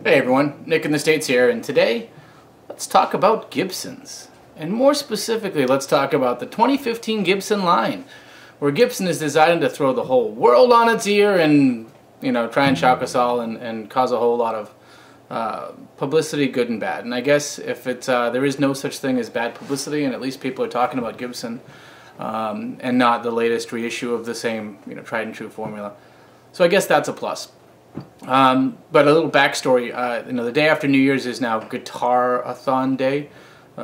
Hey everyone, Nick in the States here, and today let's talk about Gibsons. And more specifically, let's talk about the 2015 Gibson line, where Gibson is designed to throw the whole world on its ear and, try and shock us all and cause a whole lot of publicity, good and bad. And I guess if it's there is no such thing as bad publicity, and at least people are talking about Gibson and not the latest reissue of the same, tried and true formula. So I guess that's a plus. But a little backstory, the day after New Year's is now Guitar-a-thon day.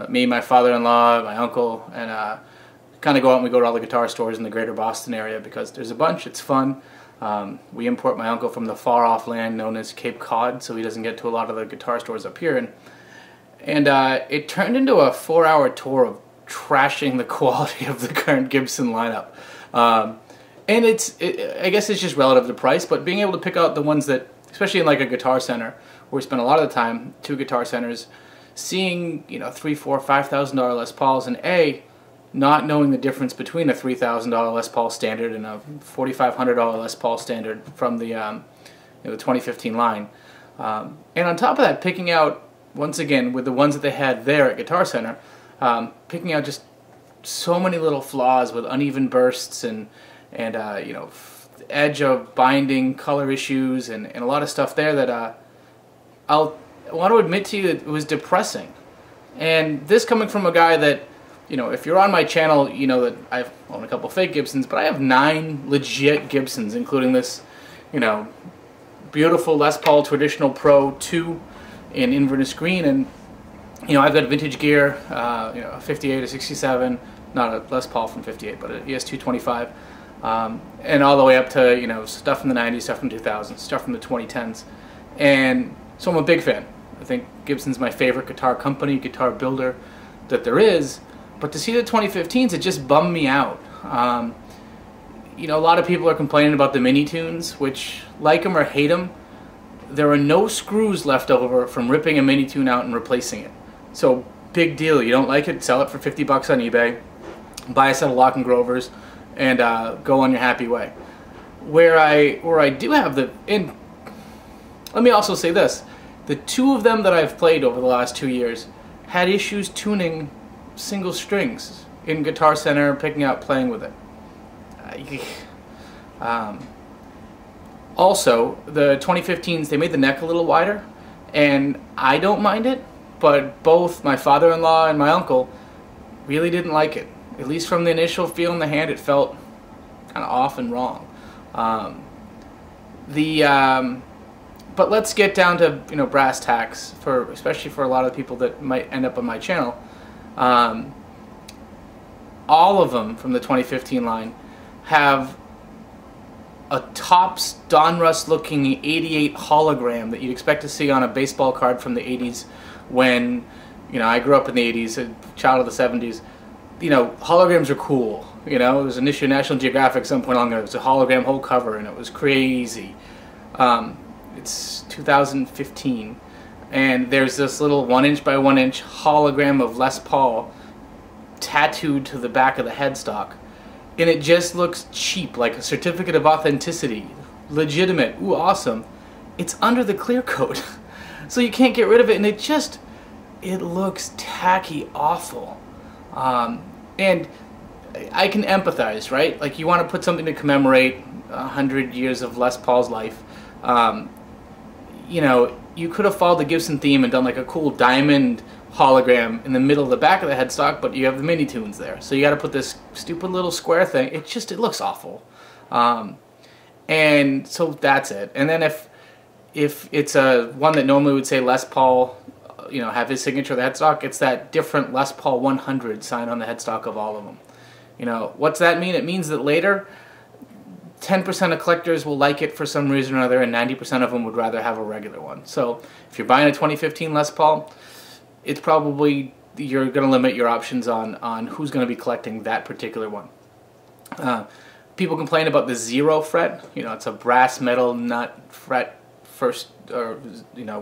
Me, my father-in-law, my uncle, and kind of go out and we go to all the guitar stores in the greater Boston area because there's a bunch, it's fun. We import my uncle from the far-off land known as Cape Cod, so he doesn't get to a lot of the guitar stores up here. And it turned into a 4-hour tour of trashing the quality of the current Gibson lineup. And I guess it's just relative to price, but being able to pick out the ones that, especially in like a guitar center, where we spend a lot of the time, 2 guitar centers, seeing, $3,000, $4,000, $5,000 Les Pauls, and not knowing the difference between a $3,000 Les Paul standard and a $4,500 Les Paul standard from the, the 2015 line. And on top of that, picking out, once again, with the ones that they had there at Guitar Center, picking out just so many little flaws with uneven bursts and edge of binding, color issues, and a lot of stuff there that I want to admit to you that it was depressing. And this coming from a guy that, if you're on my channel, you know that I own a couple fake Gibsons, but I have 9 legit Gibsons, including this, beautiful Les Paul Traditional Pro 2 in Inverness green, and I've got vintage gear, a 58, a 67, not a Les Paul from 58, but an ES225. And all the way up to stuff from the 90s, stuff from 2000s, stuff from the 2010s, and so I'm a big fan. I think Gibson's my favorite guitar company, guitar builder that there is. But to see the 2015s, it just bummed me out. A lot of people are complaining about the mini tunes, which, like them or hate them, there are no screws left over from ripping a mini tune out and replacing it. So big deal. You don't like it, sell it for 50 bucks on eBay, buy a set of Lock and Grovers, and go on your happy way. Where I do have and let me also say this, the 2 of them that I've played over the last 2 years had issues tuning single strings in Guitar Center, picking out, playing with it. Also, the 2015s, they made the neck a little wider, and I don't mind it, but both my father-in-law and my uncle really didn't like it. At least from the initial feel in the hand, it felt kind of off and wrong. But let's get down to brass tacks, especially for a lot of people that might end up on my channel. All of them from the 2015 line have a Topps Donruss looking 88 hologram that you'd expect to see on a baseball card from the 80s when, I grew up in the 80s, a child of the 70s. Holograms are cool. There was an issue of National Geographic at some point along there. It was a hologram whole cover, and it was crazy. It's 2015, and there's this little 1" by 1" hologram of Les Paul tattooed to the back of the headstock, and it just looks cheap, like a certificate of authenticity, legitimate, ooh, awesome. It's under the clear coat, so you can't get rid of it, and it looks tacky, awful. And I can empathize, right? Like, you want to put something to commemorate 100 years of Les Paul's life. You could have followed the Gibson theme and done like a cool diamond hologram in the middle of the back of the headstock, but you have the mini tunes there. So you got to put this stupid little square thing. It looks awful. And so that's it. And then if it's a one that normally would say Les Paul, have his signature on the headstock, it's that different Les Paul 100 sign on the headstock of all of them. What's that mean? It means that later 10% of collectors will like it for some reason or other, and 90% of them would rather have a regular one. So if you're buying a 2015 Les Paul, it's probably, you're going to limit your options on who's going to be collecting that particular one. People complain about the 0 fret. It's a brass metal nut fret first, or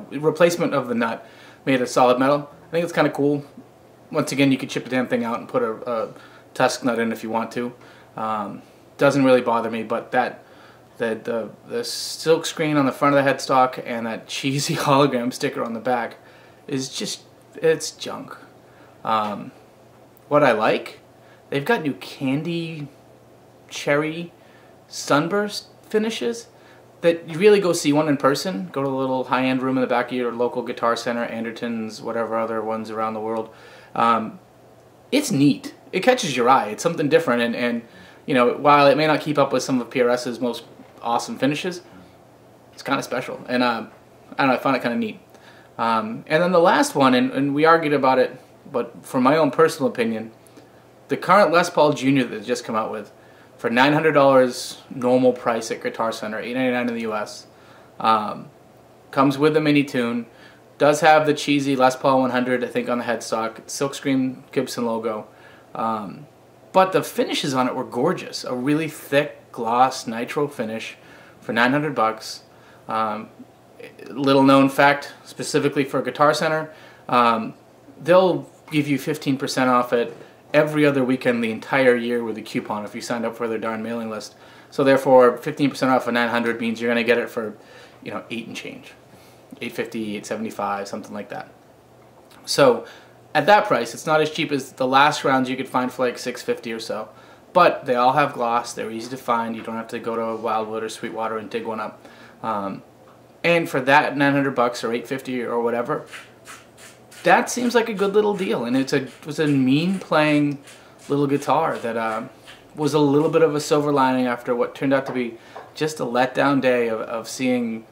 replacement of the nut made of solid metal. I think it's kind of cool. Once again, you could chip the damn thing out and put a tusk nut in if you want to. Doesn't really bother me, but that The silk screen on the front of the headstock and that cheesy hologram sticker on the back is just, it's junk. What I like, they've got new candy cherry sunburst finishes that you really go see one in person. Go to a little high-end room in the back of your local Guitar Center, Anderton's, whatever other ones around the world. It's neat. It catches your eye. It's something different, and you know, while it may not keep up with some of PRS's most awesome finishes, it's kind of special, and I don't know, I find it kind of neat. And then the last one, and we argued about it, but for my own personal opinion, the current Les Paul Jr. that they just come out with, for $900 normal price at Guitar Center, $899 in the US, comes with a mini tune, does have the cheesy Les Paul 100, I think, on the headstock, silkscreen Gibson logo, but the finishes on it were gorgeous. A really thick gloss nitro finish for $900. Little known fact, specifically for Guitar Center, they'll give you 15% off it every other weekend the entire year with a coupon if you signed up for their darn mailing list. So therefore, 15% off of $900 means you're going to get it for, you know, $8 and change, $850, $875, something like that. So at that price, it's not as cheap as the last rounds you could find for like $650 or so. But they all have gloss. They're easy to find. You don't have to go to Wildwood or Sweetwater and dig one up. And for that $900 or $850 or whatever, that seems like a good little deal. And it was a mean playing little guitar that was a little bit of a silver lining after what turned out to be just a letdown day of seeing,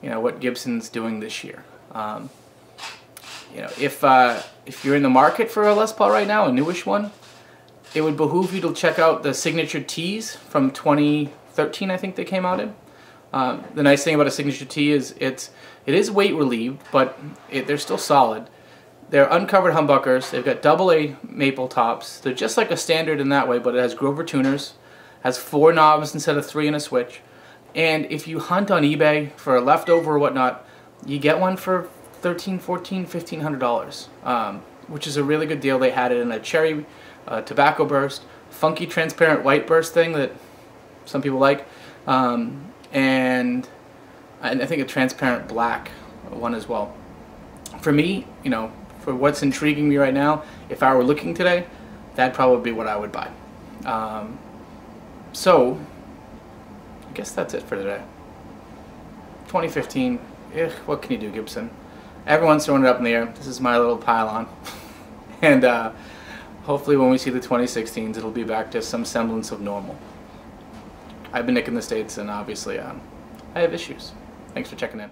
you know, what Gibson's doing this year. You know, if you're in the market for a Les Paul right now, a newish one, it would behoove you to check out the Signature Tees from 2013, I think they came out in. The nice thing about a Signature Tee is it is weight relieved, but they're still solid. They're uncovered humbuckers. They've got AA maple tops. They're just like a standard in that way, but it has Grover tuners, has 4 knobs instead of 3 and a switch. And if you hunt on eBay for a leftover or whatnot, you get one for $1,300, $1,400, $1,500, which is a really good deal. They had it in a cherry tobacco burst, funky transparent white burst thing that some people like, and I think a transparent black one as well. For me, you know, for what's intriguing me right now, if I were looking today, that'd probably be what I would buy. So, I guess that's it for today. 2015, what can you do, Gibson? Everyone's throwing it up in the air. This is my little pile-on. And hopefully when we see the 2016s, it'll be back to some semblance of normal. I've been Nick in the States, and obviously I have issues. Thanks for checking in.